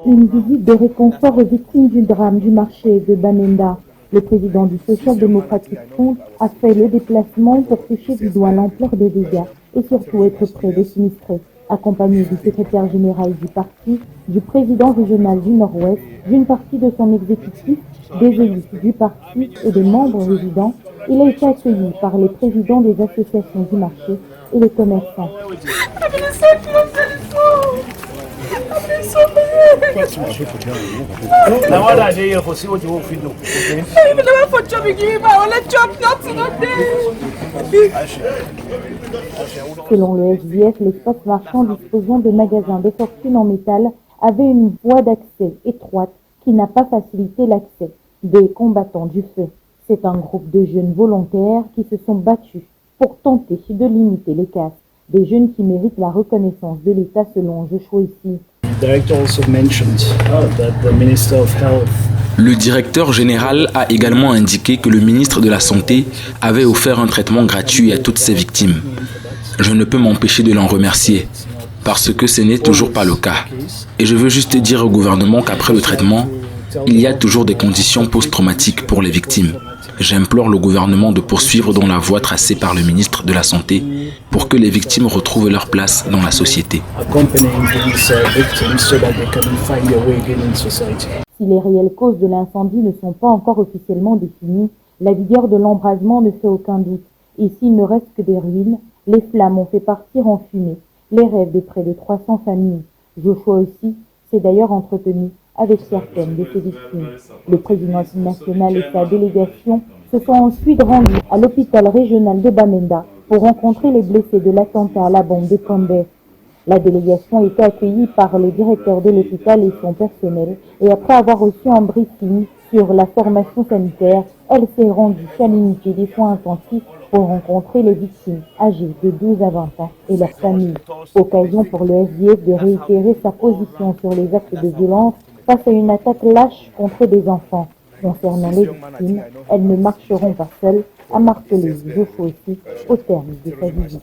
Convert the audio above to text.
Une visite de réconfort aux victimes du drame du marché de Bamenda. Le président du Social Democratic Front a fait le déplacement pour toucher du doigt l'ampleur des dégâts et surtout être près des sinistrés, accompagné du secrétaire général du parti, du président régional du Nord-Ouest, d'une partie de son exécutif, des élus du parti et des membres résidents. Il a été accueilli par les présidents des associations du marché et les commerçants. Selon le SDF, l'espace marchand disposant de magasins de fortune en métal avait une voie d'accès étroite qui n'a pas facilité l'accès des combattants du feu. C'est un groupe de jeunes volontaires qui se sont battus pour tenter de limiter les casses. Des jeunes qui méritent la reconnaissance de l'État selon Joshua ici. Le directeur général a également indiqué que le ministre de la Santé avait offert un traitement gratuit à toutes ses victimes. Je ne peux m'empêcher de l'en remercier, parce que ce n'est toujours pas le cas. Et je veux juste dire au gouvernement qu'après le traitement, il y a toujours des conditions post-traumatiques pour les victimes. J'implore le gouvernement de poursuivre dans la voie tracée par le ministre de la Santé pour que les victimes retrouvent leur place dans la société. Si les réelles causes de l'incendie ne sont pas encore officiellement définies, la vigueur de l'embrasement ne fait aucun doute. Et s'il ne reste que des ruines, les flammes ont fait partir en fumée les rêves de près de 300 familles. Joshua aussi s'est d'ailleurs entretenu avec certaines de ses victimes. Le président national et sa délégation se sont ensuite rendus à l'hôpital régional de Bamenda pour rencontrer les blessés de l'attentat à la bombe de Kambé. La délégation a été accueillie par le directeur de l'hôpital et son personnel et après avoir reçu un briefing sur la formation sanitaire, elle s'est rendue à l'unité des soins intensifs pour rencontrer les victimes âgées de 12 à 20 ans et leurs familles. Occasion pour le SDF de réitérer sa position sur les actes de violence face à une attaque lâche contre des enfants. Concernant les victimes, elles ne marcheront pas seules, a martelé Joshua aussi au terme de sa visite.